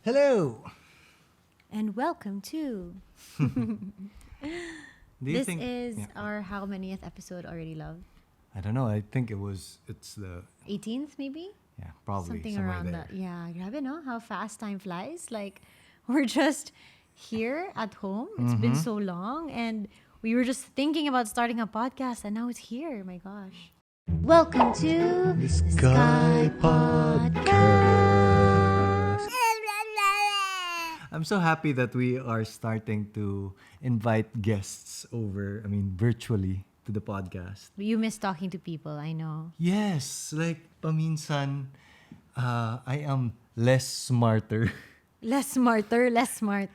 Hello. And welcome to this is our how manyth episode already, love? I don't know. I think it's the 18th maybe? Yeah, probably something somewhere around there. that. Yeah, grabe no? How fast time flies. Like we're just here at home. It's been so long and we were just thinking about starting a podcast and now it's here. My gosh. Welcome to The Sky Podcast. I'm so happy that we are starting to invite guests over, virtually to the podcast. You miss talking to people, I know. Yes, like paminsan, I am less smarter. Less smarter, less smart.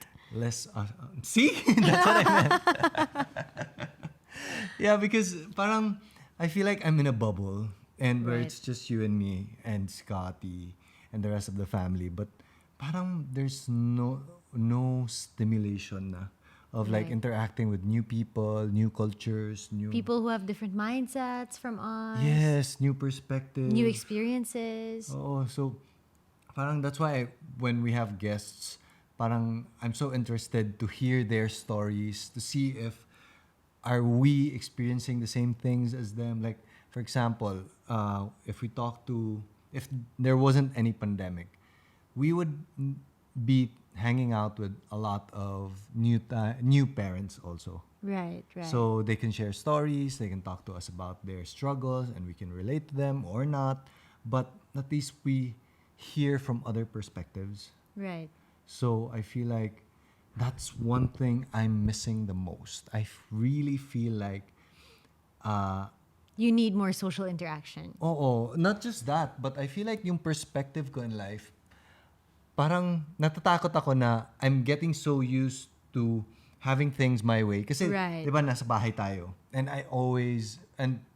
See? That's what I meant. Yeah, because parang I feel like I'm in a bubble and where Right. it's just you and me and Scottie and the rest of the family, but parang there's no stimulation na of like Right. interacting with new people, new cultures, new People who have different mindsets from us. Yes, new perspectives. New experiences. Oh, so parang that's why when we have guests, parang I'm so interested to hear their stories, to see if are we experiencing the same things as them. Like, for example, if there wasn't any pandemic, we would be hanging out with a lot of new parents also. Right. So they can share stories, they can talk to us about their struggles, and we can relate to them or not. But at least we hear from other perspectives. Right. So I feel like that's one thing I'm missing the most. I really feel like, You need more social interaction. not just that, but I feel like yung perspective ko in life, parang natatakot ako na I'm getting so used to having things my way. Kasi, Right. di ba, nasa bahay tayo. And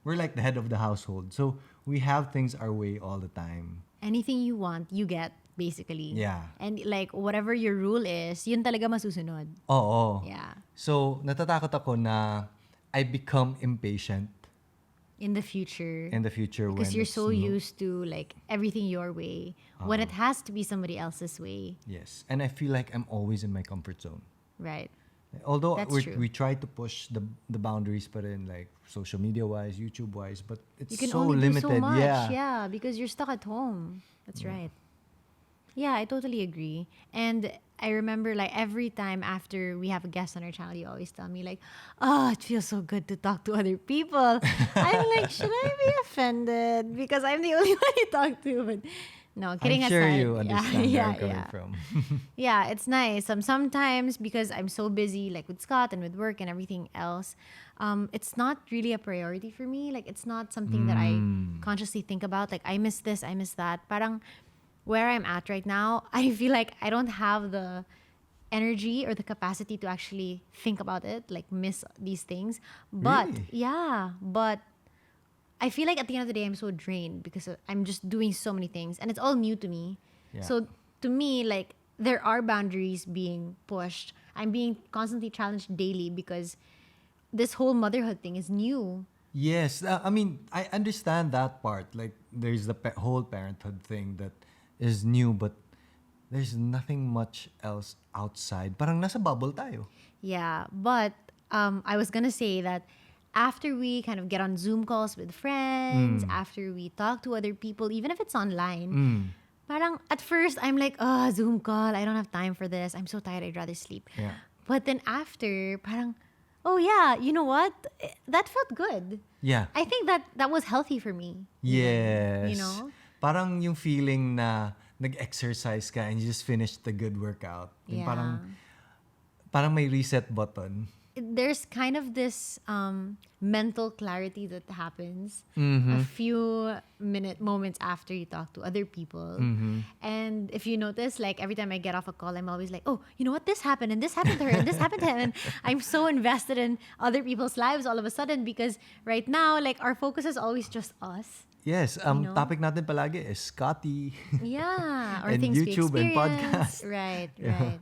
we're like the head of the household. So, we have things our way all the time. Anything you want, you get, basically. Yeah. And like, whatever your rule is, yun talaga masusunod. Oo. Yeah. So, natatakot ako na I become impatient In the future. in the future because when you're it's so used to like everything your way. When it has to be somebody else's way. Yes. And I feel like I'm always in my comfort zone. Right. Although That's true. we try to push the boundaries pa rin, like social media wise, YouTube wise, but it's You can so only limited. do so much. Yeah. Because you're stuck at home. That's right. Yeah, I totally agree. And I remember like every time after we have a guest on our channel, you always tell me like, oh, it feels so good to talk to other people. I'm like, should I be offended? Because I'm the only one you talk to. But no, kidding I'm sure aside. you understand where I'm coming yeah. from. Yeah, it's nice. Sometimes because I'm so busy, like with Scott and with work and everything else, it's not really a priority for me. Like it's not something that I consciously think about. Like I miss this, I miss that. Parang where I'm at right now, I feel like I don't have the energy or the capacity to actually think about it, like miss these things. But Really? yeah, but I feel like at the end of the day, I'm so drained because I'm just doing so many things and it's all new to me. Yeah. So to me, like there are boundaries being pushed. I'm being constantly challenged daily because this whole motherhood thing is new. Yes. I understand that part. Like, there's the whole parenthood thing that is new, but there's nothing much else outside. Parang nasa bubble tayo. Yeah, but I was gonna say that after we kind of get on Zoom calls with friends, after we talk to other people, even if it's online, parang at first I'm like, oh, Zoom call, I don't have time for this. I'm so tired, I'd rather sleep. Yeah. But then after, parang, oh yeah, you know what? That felt good. Yeah. I think that was healthy for me. Yes. You know? Parang yung feeling na nag-exercise ka and you just finished the good workout. Yung Yeah. parang may reset button. There's kind of this mental clarity that happens Mm-hmm. a few moments after you talk to other people. Mm-hmm. And if you notice, like every time I get off a call, I'm always like, oh, you know what? This happened and this happened to her and this happened to him. And I'm so invested in other people's lives all of a sudden because right now, like our focus is always just us. Yes, know? topic natin palagi is Scottie. Yeah. Or And things YouTube we and experience. podcast.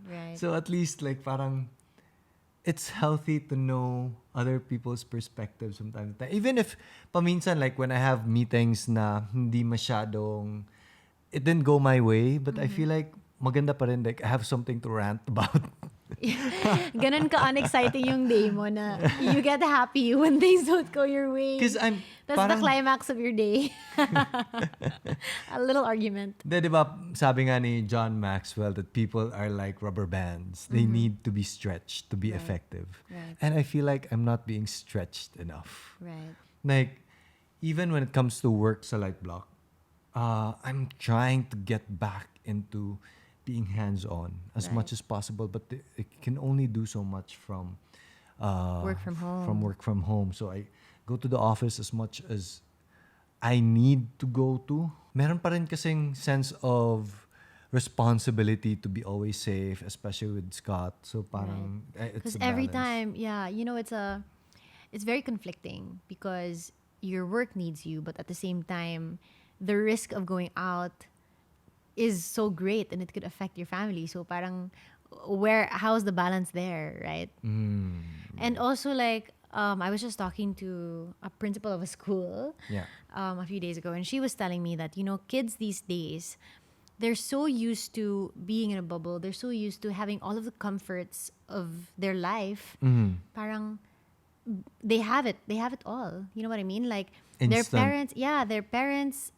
Right. So at least like parang it's healthy to know other people's perspectives from time to time. Even if paminsan like when I have meetings na hindi masyadong it didn't go my way, but I feel like maganda pa rin, like, I have something to rant about. Ganon ka unexciting yung day mo na you get happy when things don't go your way. Because That's the climax of your day. A little argument. Di ba, sabi nga ni John Maxwell that people are like rubber bands. They need to be stretched to be effective. Right. And I feel like I'm not being stretched enough. Right. Like, even when it comes to work sa Light Block, I'm trying to get back into being hands-on as much as possible, but it can only do so much from Work from home. From work from home. So I go to the office as much as I need to go to. Meron pa rin kasing sense of responsibility to be always safe, especially with Scott. So parang it's Because a every balance. time, it's very conflicting because your work needs you, but at the same time, the risk of going out is so great and it could affect your family. So parang how's the balance there, right? And also like I was just talking to a principal of a school a few days ago, and she was telling me that kids these days, they're so used to being in a bubble, they're so used to having all of the comforts of their life. Parang they have it all, you know what I mean? Like their parents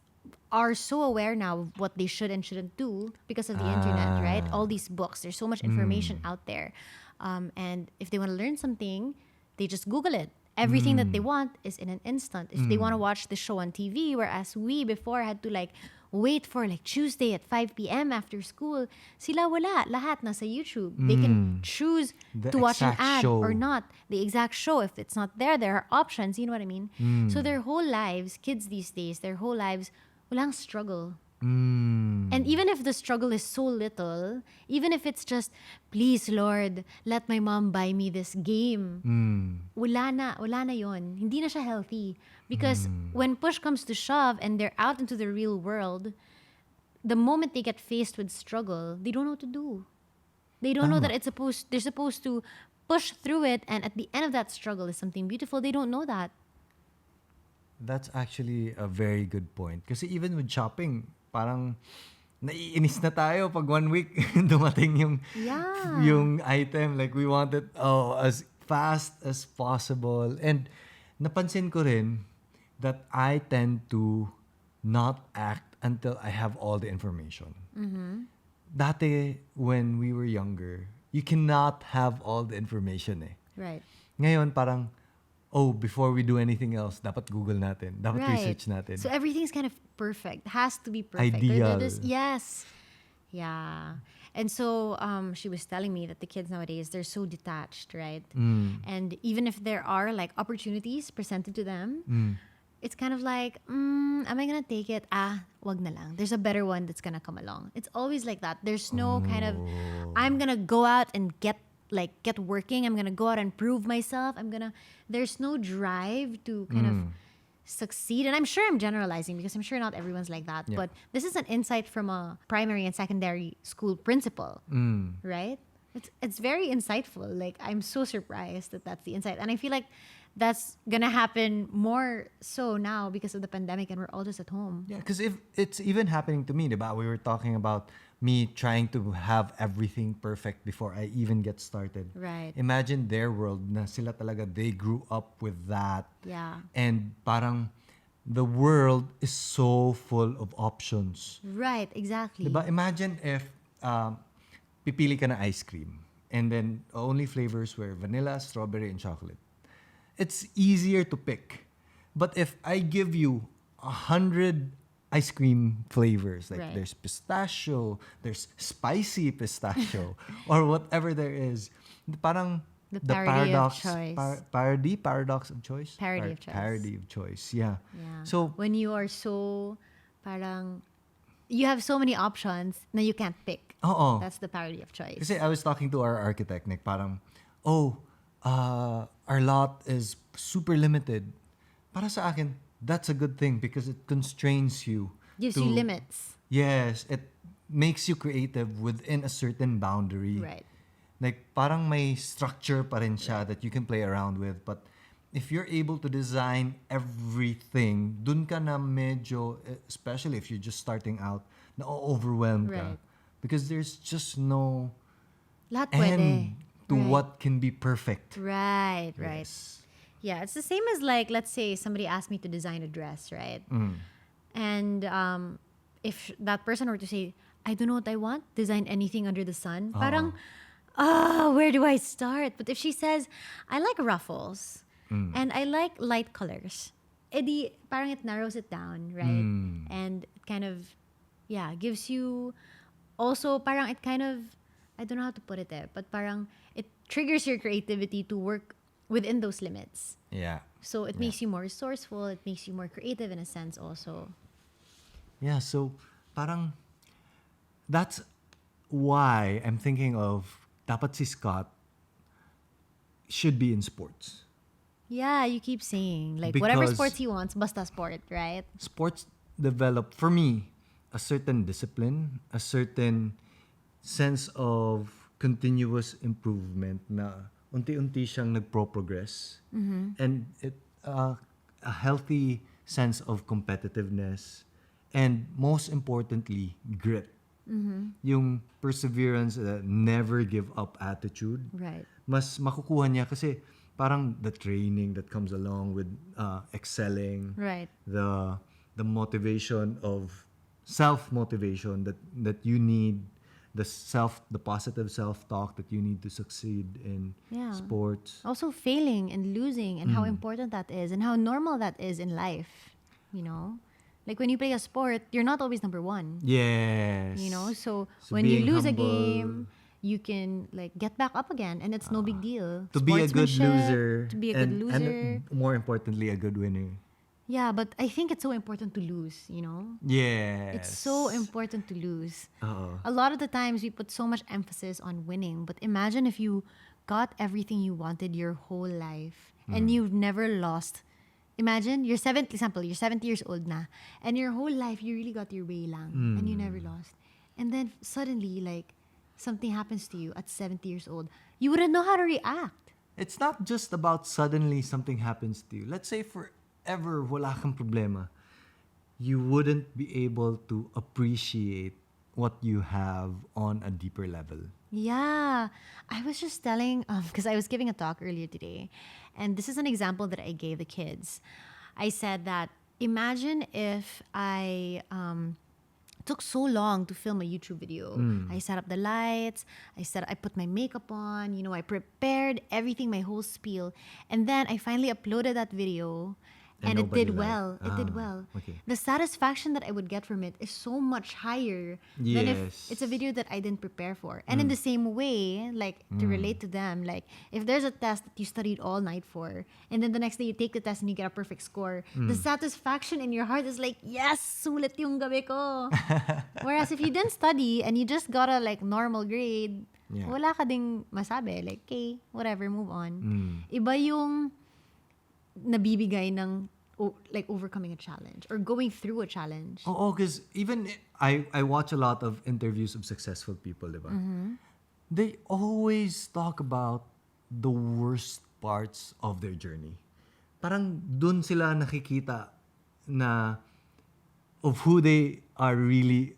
are so aware now of what they should and shouldn't do because of the internet, right? All these books, there's so much information out there. And if they want to learn something, they just Google it. Everything that they want is in an instant. If they want to watch the show on TV, whereas we before had to like wait for like Tuesday at 5 p.m. after school, sila wala. Lahat nasa YouTube. They can choose to watch an ad or not. The exact show. If it's not there, there are options. You know what I mean? So their whole lives, kids these days, their whole lives, walang struggle. And even if the struggle is so little, even if it's just, please Lord, let my mom buy me this game. Wala na yon. Hindi na siya healthy. Because when push comes to shove and they're out into the real world, the moment they get faced with struggle, they don't know what to do. They don't know that they're supposed to push through it, and at the end of that struggle is something beautiful. They don't know that. That's actually a very good point. Kasi even with shopping, parang naiinis na tayo pag 1 week dumating yung item. Like, we want it as fast as possible. And napansin ko rin that I tend to not act until I have all the information. Dati, when we were younger, you cannot have all the information eh. Right. Ngayon, parang, before we do anything else, dapat Google natin. Dapat research natin. So everything's kind of perfect. Has to be perfect. Ideal. Yes. Yeah. And so she was telling me that the kids nowadays, they're so detached, right? And even if there are like opportunities presented to them, it's kind of like, am I gonna take it? Wag na lang. There's a better one that's gonna come along. It's always like that. There's no kind of, I'm gonna go out and get working. I'm gonna go out and prove myself. There's no drive to kind of succeed. And I'm sure I'm generalizing because I'm sure not everyone's like that. But this is an insight from a primary and secondary school principal, right? It's very insightful. Like, I'm so surprised that that's the insight. And I feel like that's gonna happen more so now because of the pandemic and we're all just at home. Yeah, because if it's even happening to me, diba? We were talking about me trying to have everything perfect before I even get started. Right. Imagine their world na sila talaga, they grew up with that. Yeah. And parang the world is so full of options. Right, exactly. Diba? Imagine if pipili ka na ice cream and then only flavors were vanilla, strawberry, and chocolate. It's easier to pick. But if I give you 100 ice cream flavors, like there's pistachio, there's spicy pistachio, or whatever there is, parang the paradox of choice. Paradox of choice? Parody of choice. Parody of choice, yeah. So when you are so parang, you have so many options na you can't pick. That's the parody of choice. Kasi I was talking to our architect, Nick, parang, our lot is super limited. Para sa akin, that's a good thing because it constrains you. Gives you limits. Yes, it makes you creative within a certain boundary. Right. Like, parang may structure pa rin siya that you can play around with. But if you're able to design everything, dun ka na medyo, especially if you're just starting out, na-overwhelmed ka. because there's just no Lahat end pwede. to Right. what can be perfect. Right. Yes. Yeah, it's the same as like, let's say somebody asked me to design a dress, right? And if that person were to say, I don't know what I want, design anything under the sun, parang, where do I start? But if she says, I like ruffles and I like light colors, edi, parang it narrows it down, right? And it kind of, yeah, gives you also, parang it kind of, I don't know how to put it there, but parang it triggers your creativity to work within those limits. Yeah. So it makes you more resourceful, it makes you more creative in a sense also. Yeah, so parang that's why I'm thinking of dapat si Scott should be in sports. Yeah, you keep saying like whatever Because sports he wants, basta sport, right? sports develop, for me, a certain discipline, a certain sense of continuous improvement na unti-unti siyang nagpro-progress. And a healthy sense of competitiveness. And most importantly, grit. Yung perseverance, never give up attitude. Right. Mas makukuha niya kasi parang the training that comes along with excelling, Right. the motivation of self-motivation that you need, the positive self-talk that you need to succeed in Yeah. sports. Also failing and losing and how important that is and how normal that is in life, you know? Like when you play a sport, you're not always number one. Yes. You know, so So when you being lose a humble, game, you can like get back up again and it's no big deal. to be a good Sportsmanship, loser, to be a good loser. and more importantly, a good winner. Yeah, but I think it's so important to lose, you know? Yes. It's so important to lose. Oo. A lot of the times we put so much emphasis on winning, but imagine if you got everything you wanted your whole life and you've never lost. Imagine you're 70, example, you're 70 years old na, and your whole life you really got your way lang and you never lost. And then suddenly like something happens to you at 70 years old. You wouldn't know how to react. It's not just about suddenly something happens to you. Let's say forever wala kang problema. You wouldn't be able to appreciate what you have on a deeper level. Yeah, I was just telling, because I was giving a talk earlier today, and this is an example that I gave the kids. I said that imagine if I took so long to film a YouTube video. I set up the lights, I put my makeup on, you know, I prepared everything, my whole spiel, and then I finally uploaded that video. And it nobody did liked. well. It did well. Okay. The satisfaction that I would get from it is so much higher than if Yes. it's a video that I didn't prepare for. And in the same way, like to relate to them, like if there's a test that you studied all night for, and then the next day you take the test and you get a perfect score, the satisfaction in your heart is like, yes, sulit yung gabi ko. Whereas if you didn't study and you just got a like normal grade, Yeah. wala ka ding masabi. Like, okay, whatever, move on. Iba yung nabibigay ng like overcoming a challenge or going through a challenge. Oh, because even I watch a lot of interviews of successful people, diba? They always talk about the worst parts of their journey. Parang dun sila nakikita na of who they are really,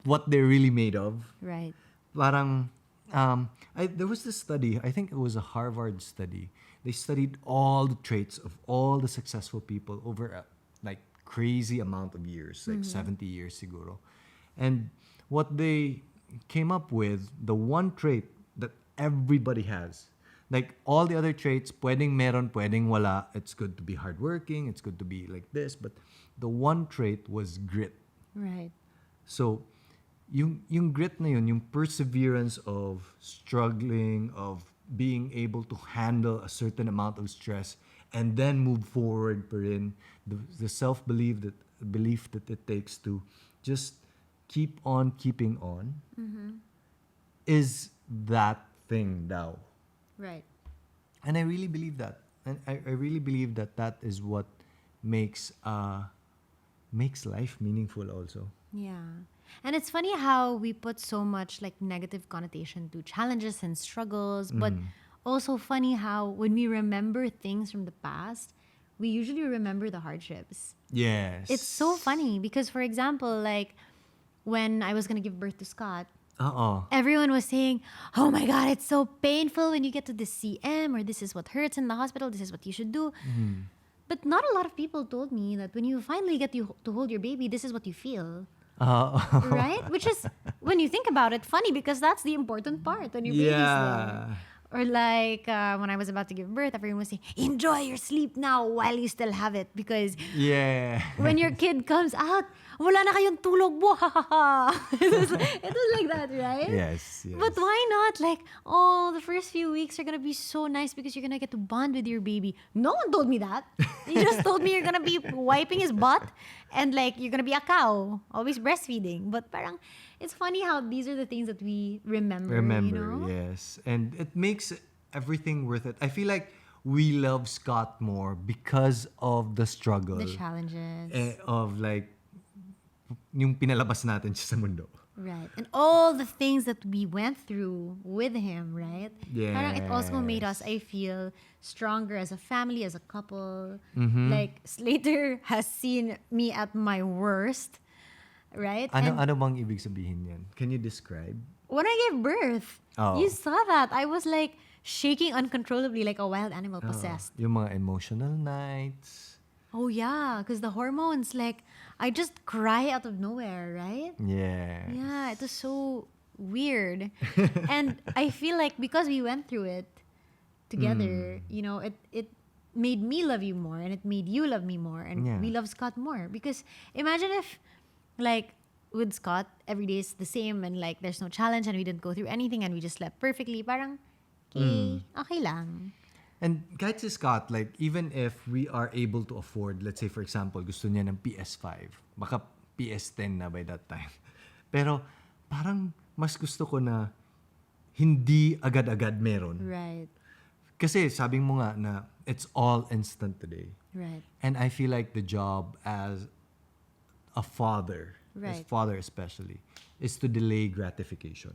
what they're really made of. Right. Parang, there was this study, I think it was a Harvard study. They studied all the traits of all the successful people over a like crazy amount of years, like 70 years siguro. And what they came up with, the one trait that everybody has, like all the other traits, pwedeng meron, pwedeng wala. It's good to be hardworking, it's good to be like this, but the one trait was grit. Right. So, yung grit na yun, yung perseverance of struggling, of being able to handle a certain amount of stress and then move forward pa rin, the self-belief that it takes to just keep on keeping on is that thing daw. Right. And I really believe that. And I really believe that is what makes life meaningful also. Yeah. And it's funny how we put so much like negative connotation to challenges and struggles, but also funny how when we remember things from the past, we usually remember the hardships. Yes. It's so funny because, for example, like when I was going to give birth to Scott, Everyone was saying, "Oh my God, it's so painful when you get to this CM, or this is what hurts in the hospital. This is what you should do." But not a lot of people told me that when you finally get to hold your baby, this is what you feel. Right? Which is, when you think about it, funny because that's the important part when your baby's there. Yeah. Or like when I was about to give birth, everyone was saying, "Enjoy your sleep now while you still have it," because Yeah. when your kid comes out, wala na kayong tulog mo. It was like that, right? Yes. But why not? Like, oh, the first few weeks are gonna be so nice because you're gonna get to bond with your baby. No one told me that. You just told me you're gonna be wiping his butt and like you're gonna be a cow, always breastfeeding. But parang, it's funny how these are the things that we remember. Yes. And it makes everything worth it. I feel like we love Scott more because of the struggle. The challenges. Of like, yung pinalabas natin siya sa mundo. Right. And all the things that we went through with him, right? Parang it also made us, I feel, stronger as a family, as a couple. Like, Slater has seen me at my worst, right? Ano bang ibig sabihin yan? Can you describe? When I gave birth, you saw that. I was like shaking uncontrollably like a wild animal possessed. Yung mga emotional nights. Oh yeah, because the hormones, like, I just cry out of nowhere, right? Yeah. Yeah, it was so weird. And I feel like because we went through it together, it made me love you more and it made you love me more and we love Scott more. Because imagine if, like, with Scott, every day is the same and like there's no challenge and we didn't go through anything and we just slept perfectly. Parang, okay lang. And kahit si Scott, like, even if we are able to afford, let's say, for example, gusto niya ng PS5, baka PS10 na by that time. Pero, parang mas gusto ko na hindi agad-agad meron. Right. Kasi sabi mo nga na it's all instant today. Right. And I feel like the job as a father, as father especially, is to delay gratification.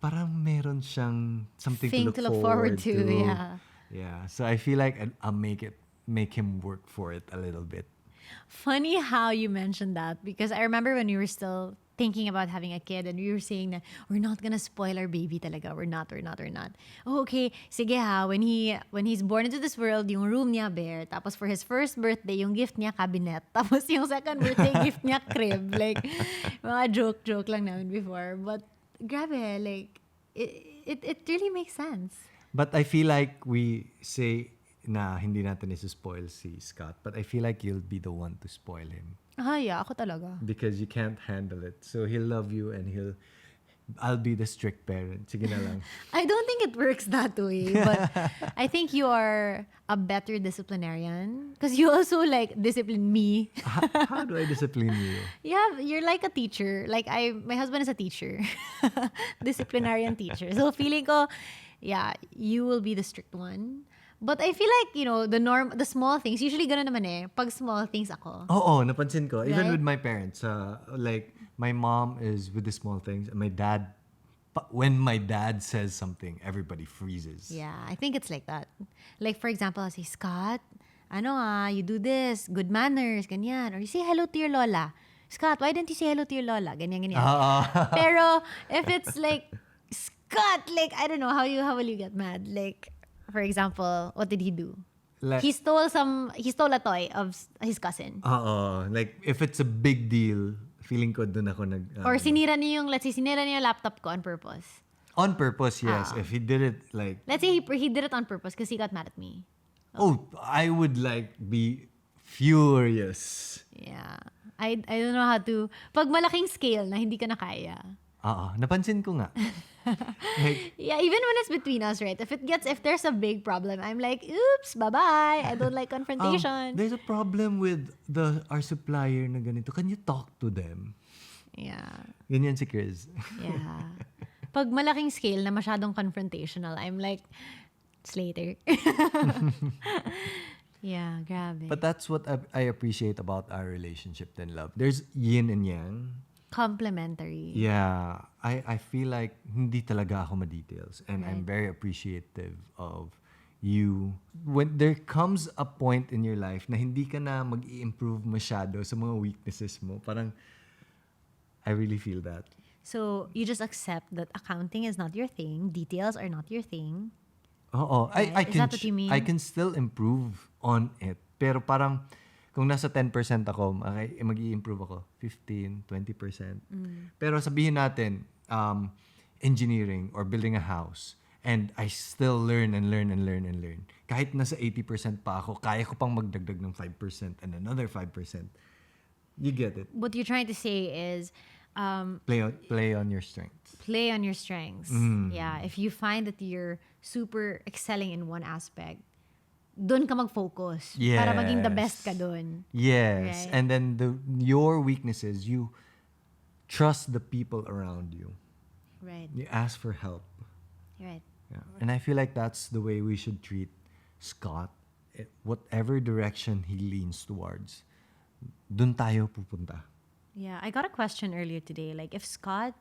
Parang meron siyang something to look forward to. Yeah. So I feel like I'll make him work for it a little bit. Funny how you mentioned that because I remember when we were still thinking about having a kid and we were saying that we're not gonna spoil our baby talaga. We're not. Oh, okay, sige ha. When he's born into this world, yung room niya bear. Tapos for his first birthday, yung gift niya cabinet. Tapos yung second birthday, gift niya crib. Like, mga joke lang namin before. But grabe, like, it really makes sense. But I feel like we say na hindi natin isi-spoil si Scott. But I feel like you'll be the one to spoil him. Yeah, ako talaga. Because you can't handle it. So he'll love you and I'll be the strict parent. Sige na lang. I don't think it works that way. But I think you are a better disciplinarian. Because you also like discipline me. How do I discipline you? Yeah, you're like a teacher. Like my husband is a teacher. Disciplinarian teacher. So feeling ko, yeah, you will be the strict one. But I feel like, the small things, usually ganun naman eh. Pag small things ako. Oo, napansin ko. Even Right? with my parents, like, my mom is with the small things. And my dad, when my dad says something, everybody freezes. Yeah, I think it's like that. Like, for example, I say, Scott, you do this, good manners, ganyan. Or you say hello to your lola. Scott, why didn't you say hello to your lola? Ganyan. Pero if it's like, Scott, like, I don't know, how will you get mad? Like, for example, what did he do? Like, He stole a toy of his cousin. like, if it's a big deal, feeling ko dun ako Or sinira niya yung laptop ko on purpose. on purpose, yes. If he did it, like... Let's say he did it on purpose because he got mad at me. Oh, I would, like, be furious. Yeah. I don't know how to... Pag malaking scale na hindi ka na kaya. Napansin ko nga. Like, Yeah, even when it's between us, right? If there's a big problem, I'm like, oops, bye-bye. I don't like confrontation. there's a problem with our supplier na ganito. Can you talk to them? Yeah. Ganyan si Chris. Yeah. Pag malaking scale na masyadong confrontational, I'm like, Slater. Yeah, grabe. But that's what I appreciate about our relationship and love. There's yin and yang. Complementary. Yeah. I feel like hindi talaga ako ma-details. And I'm very appreciative of you. When there comes a point in your life na hindi ka na mag-i-improve masyado sa mga weaknesses mo, parang I really feel that. So you just accept that accounting is not your thing, details are not your thing. Oo. Right? I Is can that what you mean? I can still improve on it. Pero parang kung nasa 10% ako, mag-i-improve ako 15, 20%. Pero sabihin natin engineering or building a house, and I still learn and learn and learn and learn. Kahit nasa 80% pa ako, kaya ko pang magdagdag ng 5% and another 5%. You get it. What you're trying to say is Play on your strengths. play on your strengths. Yeah, if you find that you're super excelling in one aspect, doon ka mag-focus para maging the best ka doon. Yes. Right. And then your weaknesses, you trust the people around you. Right. You ask for help. Right. Yeah. And I feel like that's the way we should treat Scott. Whatever direction he leans towards, dun tayo pupunta. Yeah, I got a question earlier today. Like, if Scott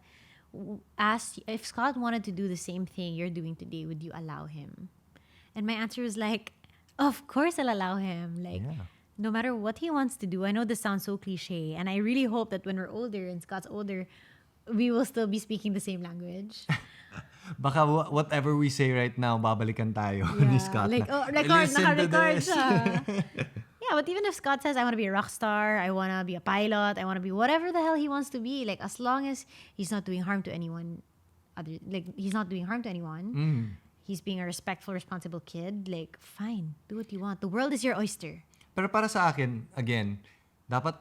wanted to do the same thing you're doing today, would you allow him? And my answer was like, of course I'll allow him. Like, no matter what he wants to do. I know this sounds so cliche, and I really hope that when we're older and Scott's older, we will still be speaking the same language. Baka whatever we say right now, babalikan tayo ni Scott. Like, Listen to naka-record this." siya. Yeah, but even if Scott says, I want to be a rock star, I want to be a pilot, I want to be whatever the hell he wants to be, like, as long as he's not doing harm to anyone, he's being a respectful, responsible kid, like, fine, do what you want. The world is your oyster. Pero para sa akin, again, dapat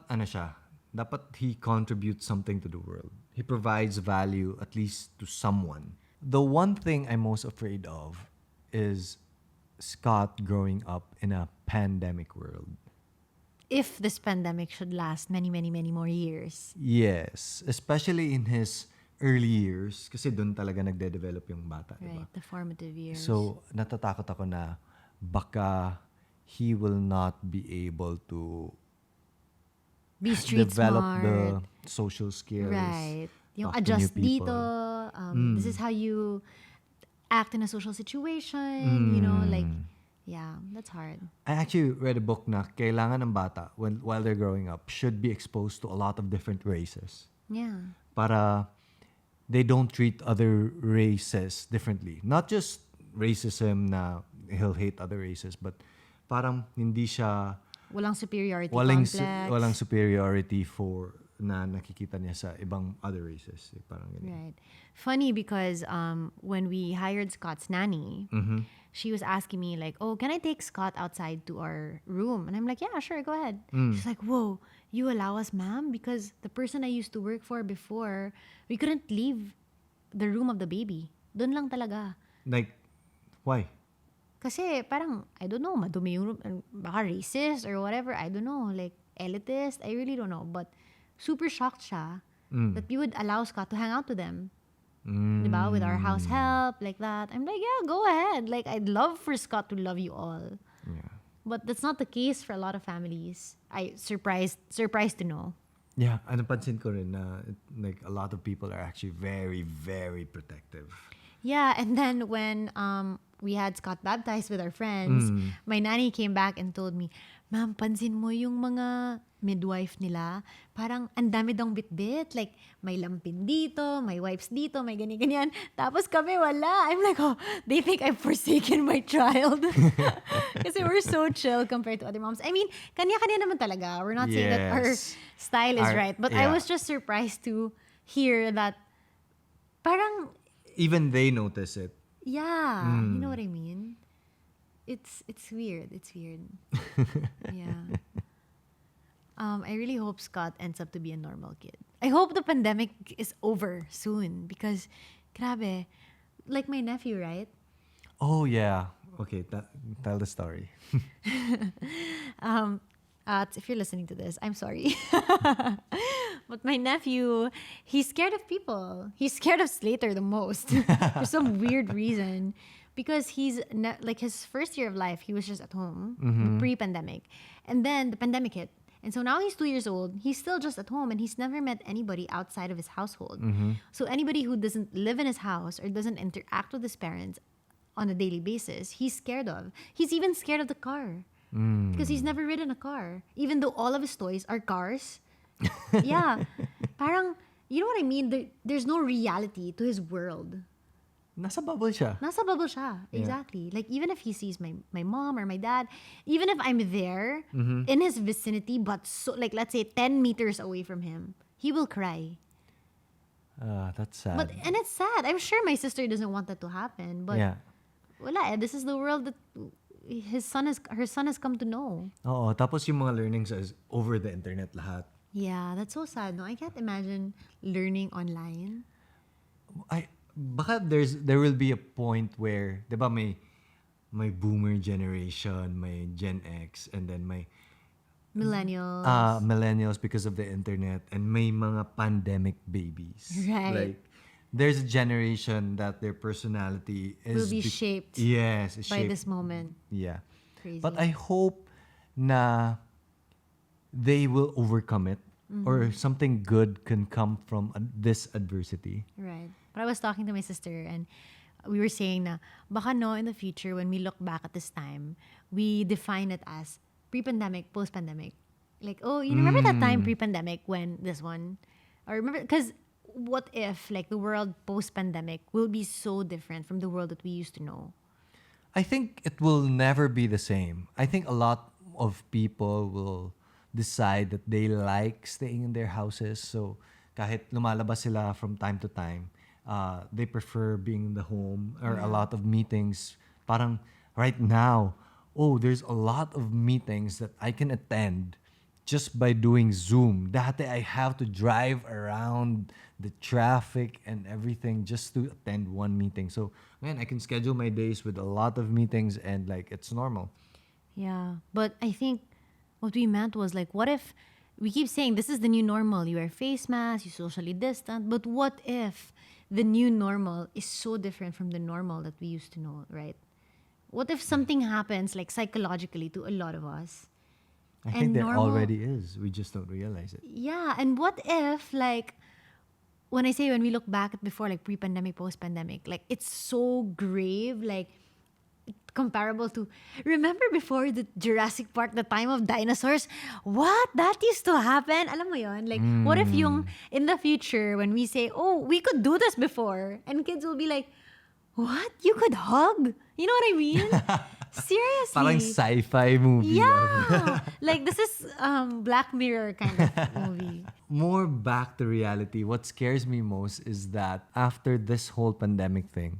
he contributes something to the world. He provides value at least to someone. The one thing I'm most afraid of is Scott growing up in a pandemic world. If this pandemic should last many, many, many more years. Yes, especially in his early years kasi doon talaga nagde-develop yung bata, Right, diba? the formative years. So, natatakot ako na baka he will not be able to be street develop smart. the social skills. Right. Yung talk to new adjust people. dito. This is how you act in a social situation. You know, like, yeah, that's hard. I actually read a book na kailangan ng bata while they're growing up should be exposed to a lot of different races. Yeah. Para they don't treat other races differently. Not just racism na he'll hate other races, but parang hindi siya Walang superiority complex. walang superiority for na nakikita niya sa ibang other races. Parang ganyan. Right. Funny because when we hired Scott's nanny, she was asking me like, oh, can I take Scott outside to our room? And I'm like, yeah, sure, go ahead. She's like, whoa, you allow us, ma'am? Because the person I used to work for before, we couldn't leave the room of the baby. Doon lang talaga. Like, why? Kasi parang, I don't know, madumi yung room, baka racist or whatever, I don't know, like elitist, I really don't know. But super shocked siya that we would allow Scott to hang out with them. Diba? With our house help, like that. I'm like, yeah, go ahead. Like, I'd love for Scott to love you all. Yeah. But that's not the case for a lot of families. I surprised to know. Yeah, napansin ko rin na like a lot of people are actually very, very protective. Yeah, and then when we had Scott baptized with our friends, my nanny came back and told me, ma'am, pansin mo yung mga midwife nila, parang ang dami dong bit-bit. Like, may lampin dito, may wipes dito, may ganyan-ganyan. Tapos kami, wala. I'm like, oh, they think I've forsaken my child. Kasi we're so chill compared to other moms. I mean, kanya-kanya naman talaga. We're not saying that our style is right. But I was just surprised to hear that parang even they notice it. yeah, you know what I mean? It's weird. It's weird. Yeah. I really hope Scott ends up to be a normal kid. I hope the pandemic is over soon because, grabe, like my nephew, right? Oh yeah. Okay, tell the story. If you're listening to this, I'm sorry. But my nephew, he's scared of people. He's scared of Slater the most for some weird reason. Because he's like his first year of life, he was just at home pre-pandemic. And then the pandemic hit. And so now he's 2 years old. He's still just at home and he's never met anybody outside of his household. So anybody who doesn't live in his house or doesn't interact with his parents on a daily basis, he's scared of. He's even scared of the car. Because he's never ridden a car. Even though all of his toys are cars. Yeah. Parang you know what I mean? There's no reality to his world. Nasa bubble siya. Nasa bubble siya. Yeah. Exactly. Like, even if he sees my mom or my dad, even if I'm there Mm-hmm. in his vicinity, but so, like, let's say 10 meters away from him, he will cry. That's sad. And it's sad. I'm sure my sister doesn't want that to happen. But yeah. wala eh. This is the world that her son has come to know. Oo, tapos yung mga learnings is over the internet lahat. Yeah, that's so sad. No, I can't imagine learning online. Baka there will be a point where, 'di ba, may boomer generation, may Gen X, and then may Millennials. millennials because of the internet, and may mga pandemic babies. Right. Like, there's a generation that their personality Will is be shaped Yes, is by shaped. this moment. Yeah. Crazy. But I hope na they will overcome it, or something good can come from this adversity. Right. But I was talking to my sister and we were saying na baka no, in the future when we look back at this time, we define it as pre-pandemic, post-pandemic. Like, oh, you remember that time pre-pandemic when this one? Or remember, because what if like the world post-pandemic will be so different from the world that we used to know? I think it will never be the same. I think a lot of people will decide that they like staying in their houses. So kahit lumalabas sila from time to time, they prefer being in the home, or a lot of meetings. Parang right now, there's a lot of meetings that I can attend just by doing Zoom. Dati I have to drive around the traffic and everything just to attend one meeting. So, man, I can schedule my days with a lot of meetings, and like, it's normal. Yeah. But I think what we meant was like, what if we keep saying this is the new normal? You wear face masks, you socially distant. But what if the new normal is so different from the normal that we used to know, right? What if something happens like psychologically to a lot of us? I think And there normal- already is. We just don't realize it. Yeah, and what if like when I say when we look back at before like pre-pandemic, post-pandemic, like it's so grave, like comparable to remember before the Jurassic Park, the time of dinosaurs? What? That used to happen? Alam mo yon? Like what if yung in the future when we say, "Oh, we could do this before." And kids will be like, "What? You could hug?" You know what I mean? Seriously. Parang sci-fi movie. Yeah. Like this is Black Mirror kind of movie. More back to reality, what scares me most is that after this whole pandemic thing,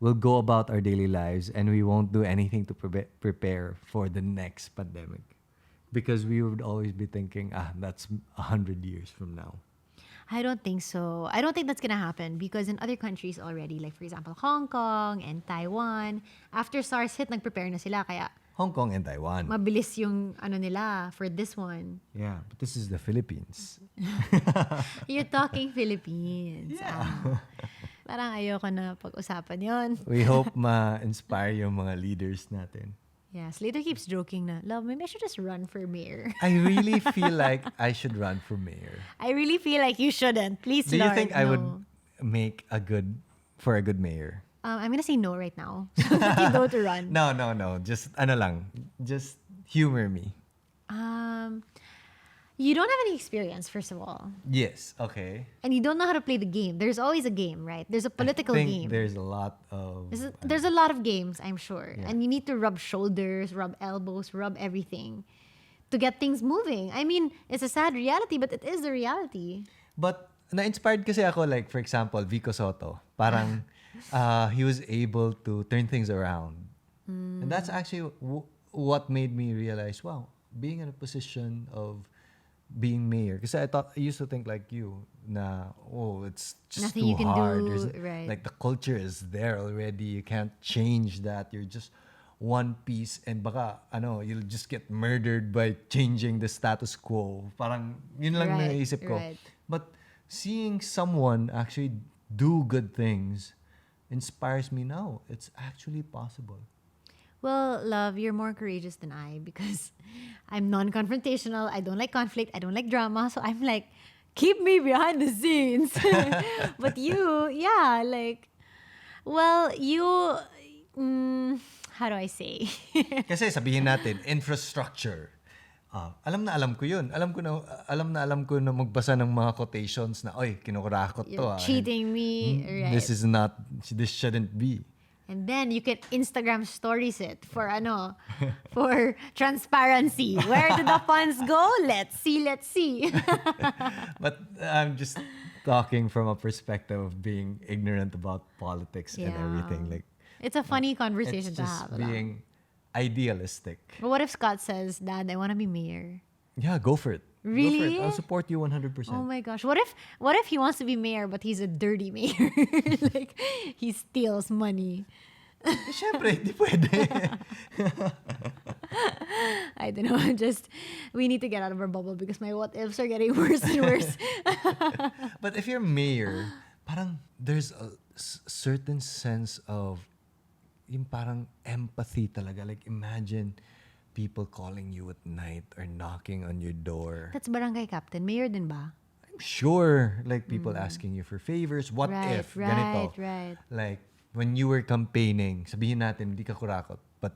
we'll go about our daily lives and we won't do anything to prepare for the next pandemic. Because we would always be thinking, that's 100 years from now. I don't think so. I don't think that's gonna happen because in other countries already, like for example, Hong Kong and Taiwan, after SARS hit, nag-prepare na sila. Kaya Hong Kong and Taiwan. mabilis yung ano nila for this one. Yeah, but this is the Philippines. You're talking Philippines. Yeah. Parang ayoko na pag-usapan yon. We hope ma-inspire yung mga leaders natin. Yeah, Slater keeps joking na, love, maybe I should just run for mayor. I really feel like I should run for mayor. I really feel like you shouldn't. Please, Do you Lord, think I no. would make a good mayor? I'm gonna say no right now. So that you don't run. No. Just ano lang. Just humor me. You don't have any experience, first of all. Yes. Okay. And you don't know how to play the game. There's always a game, right? There's a political I think game. there's a lot of... There's a lot of games, I'm sure. Yeah. And you need to rub shoulders, rub elbows, rub everything to get things moving. I mean, it's a sad reality, but it is the reality. But na-inspired kasi ako, like, for example, Vico Soto. Parang he was able to turn things around. And that's actually what made me realize, wow, being in a position of being mayor. Because I used to think like you, na, it's just Nothing too you can hard. do, There's, right. Like, the culture is there already. You can't change that. You're just one piece, and baka, you'll just get murdered by changing the status quo. Parang, yun lang Right, naisip ko. right. But seeing someone actually do good things inspires me now. It's actually possible. Well, love, you're more courageous than I because I'm non-confrontational. I don't like conflict. I don't like drama. So I'm like, keep me behind the scenes. But you, yeah, like, well, you, how do I say? Kasi sabihin natin, infrastructure. Alam na alam ko yun. Alam ko na magbasa ng mga quotations na, oy, kinukurakot to. You're cheating me. Right. This shouldn't be. And then you can Instagram stories it for for transparency. Where did the funds go? Let's see. But I'm just talking from a perspective of being ignorant about politics and everything. Like, it's a funny conversation it's to just have. being idealistic. But what if Scott says, Dad, I want to be mayor? Yeah, go for it. Go for Really? it. I'll support you 100%. Oh my gosh. What if he wants to be mayor but he's a dirty mayor? Like he steals money. Siyempre, di pwede. I don't know. We need to get out of our bubble because my what ifs are getting worse and worse. But if you're mayor, parang there's a certain sense of yung parang empathy talaga. Like imagine people calling you at night or knocking on your door. That's barangay captain. Mayor din ba? I'm sure. Like people asking you for favors. What Right, if? Ganito. right. Like when you were campaigning, sabihin natin, hindi ka kurakot. But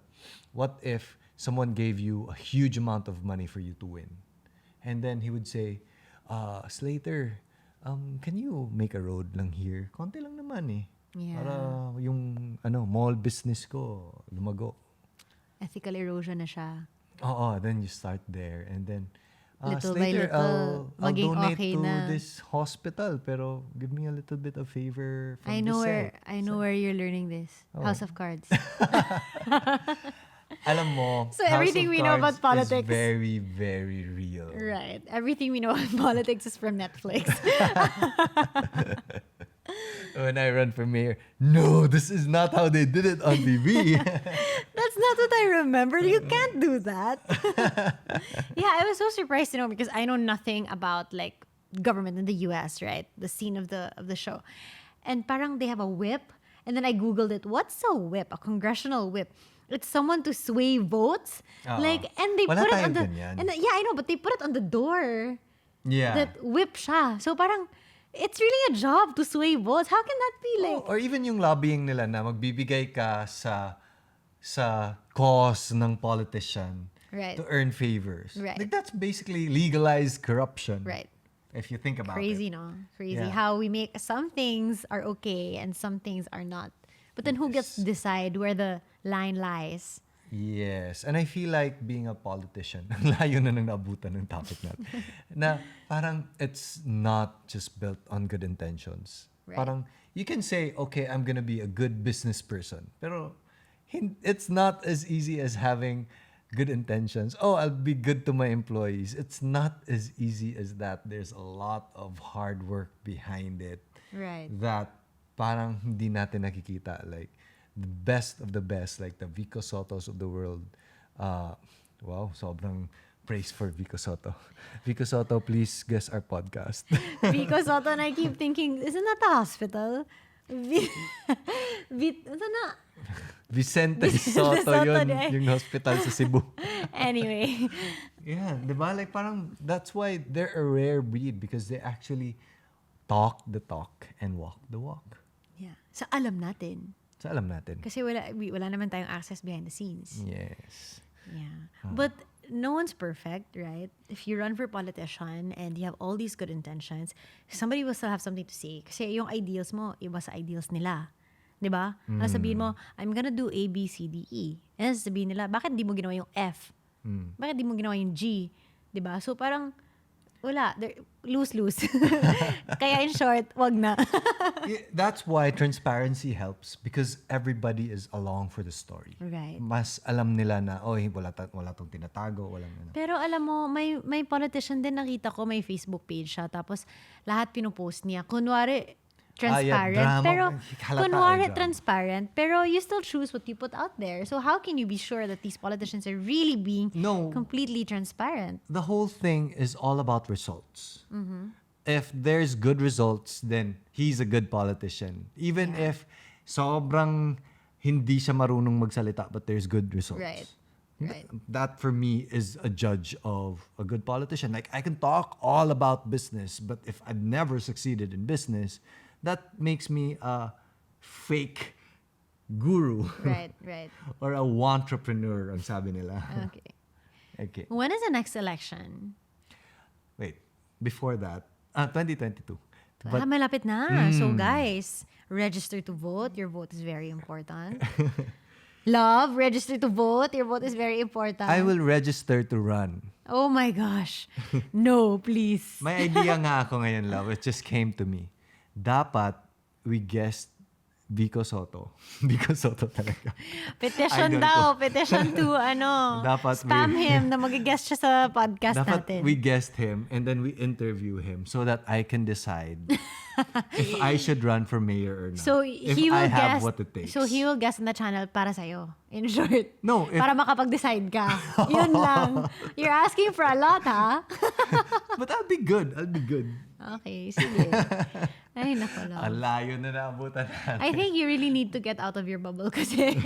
what if someone gave you a huge amount of money for you to win? And then he would say, Slater, can you make a road lang here? Konti lang naman eh. Yeah. Para yung mall business ko lumago. Ethical erosion na siya. Oo, then you start there. And then, Little by Slater, little, I'll maging donate okay to na. this hospital, pero give me a little bit of favor from I know the where you're learning this. Oh. House of Cards. Alam mo, So House everything of we know Cards about politics- is very, very real. Right. Everything we know about politics is from Netflix. When I run for mayor, no, this is not how they did it on TV. That's not what I remember. You can't do that. Yeah, I was so surprised to know because I know nothing about like government in the US, right? The scene of the show. And parang they have a whip. And then I Googled it. What's a whip? A congressional whip. It's someone to sway votes. Oo. Like, and they Wala put it on tayong the... ganyan. And yeah, I know, but they put it on the door. Yeah. That whip siya. So parang, it's really a job to sway votes. How can that be like... Or even yung lobbying nila na magbibigay ka sa cause ng politician Right. to earn favors. Right. Like that's basically legalized corruption. Right. If you think about Crazy, it. no? Crazy. Yeah. How we make some things are okay and some things are not. But then who gets to decide where the line lies? Yes. And I feel like being a politician, ang layo na nang naabutan ng topic natin, na parang it's not just built on good intentions. Right. Parang you can say, okay, I'm gonna be a good business person. Pero it's not as easy as having good intentions. Oh, I'll be good to my employees. It's not as easy as that. There's a lot of hard work behind it. Right. That parang hindi natin nakikita. Like, the best of the best, like the Vico Sotos of the world. Wow, sobrang praise for Vico Soto. Vico Soto, please guest our podcast. Vico Soto and I keep thinking, isn't that the hospital? Ano na? Vicente Soto, Soto yun, din. yung hospital sa Cebu. Anyway. Yeah, di ba? Like parang, that's why they're a rare breed because they actually talk the talk and walk the walk. Yeah. So alam natin. So alam natin. Kasi wala naman tayong access behind the scenes. Yes. Yeah. But no one's perfect, right? If you run for politician and you have all these good intentions, somebody will still have something to say. Kasi yung ideals mo, iba sa ideals nila. Diba? Sabihin mo, I'm gonna do A, B, C, D, E. And sabihin nila, bakit di mo ginawa yung F? Bakit di mo ginawa yung G? Diba? So parang, wala. Lose-lose. Kaya in short, wag na. Yeah, that's why transparency helps because everybody is along for the story. Right. Mas alam nila na, wala tong tinatago, walang ano. Pero alam mo, may politician din nakita ko, may Facebook page siya. Tapos lahat pinupost niya. Kunwari, transparent. drama. Pero, Halata kunwari drama. transparent. Pero you still choose what you put out there. So how can you be sure that these politicians are really being completely transparent? The whole thing is all about results. If there's good results, then he's a good politician. Even if sobrang hindi siya marunong magsalita, but there's good results. Right. Right. That for me is a judge of a good politician. Like I can talk all about business, but if I've never succeeded in business, that makes me a fake guru. Right, right. Or a wantrepreneur, ang sabi nila. Okay. Okay. When is the next election? Wait. Before that, 2022. But Malapit na. So guys, register to vote. Your vote is very important. Love, register to vote. Your vote is very important. I will register to run. Oh my gosh. No, please. May idea nga ako ngayon, love. It just came to me. Dapat we guessed Vico Soto. Vico Soto talaga. Petition Idol daw. ko. Petition to Dapat spam him na mag-guest siya sa podcast Dapat natin. we guessed him and then we interview him so that I can decide if I should run for mayor or not. So if he will I have guest. what it takes. So he will guest on the channel para sa'yo. In short. No, if, Para makapag-decide ka. Yun lang. You're asking for a lot, ha? but I'll be good. I'll be good. Okay, sige. Ay, naku lang. Ang layo na naabutan natin. I think you really need to get out of your bubble kasi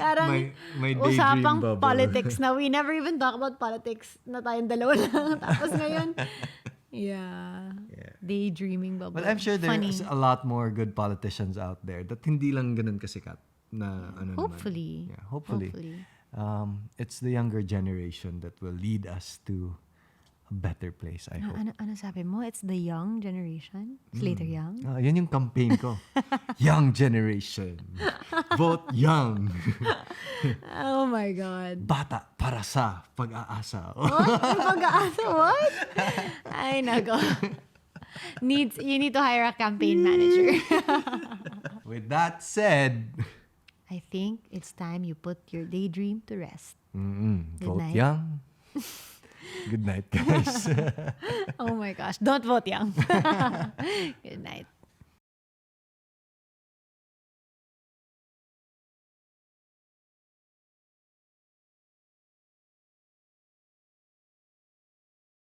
parang my daydream usapang bubble. politics na we never even talk about politics na tayong dalawa lang. Tapos ngayon, yeah. Daydreaming bubble. But I'm sure there's Funny. a lot more good politicians out there that hindi lang ganun kasikat na ano Hopefully. naman. Yeah, hopefully. It's the younger generation that will lead us to a better place, I hope. Ano sabi mo? It's the young generation? Slater Young? Yun yung campaign ko. Young generation. Vote young. Oh my God. Bata para sa pag-aasa. What? Yung pag-aasa? What? Ay, nako. You need to hire a campaign manager. With that said, I think it's time you put your daydream to rest. vote night. young. Good night, guys. Oh my gosh. Don't vote young.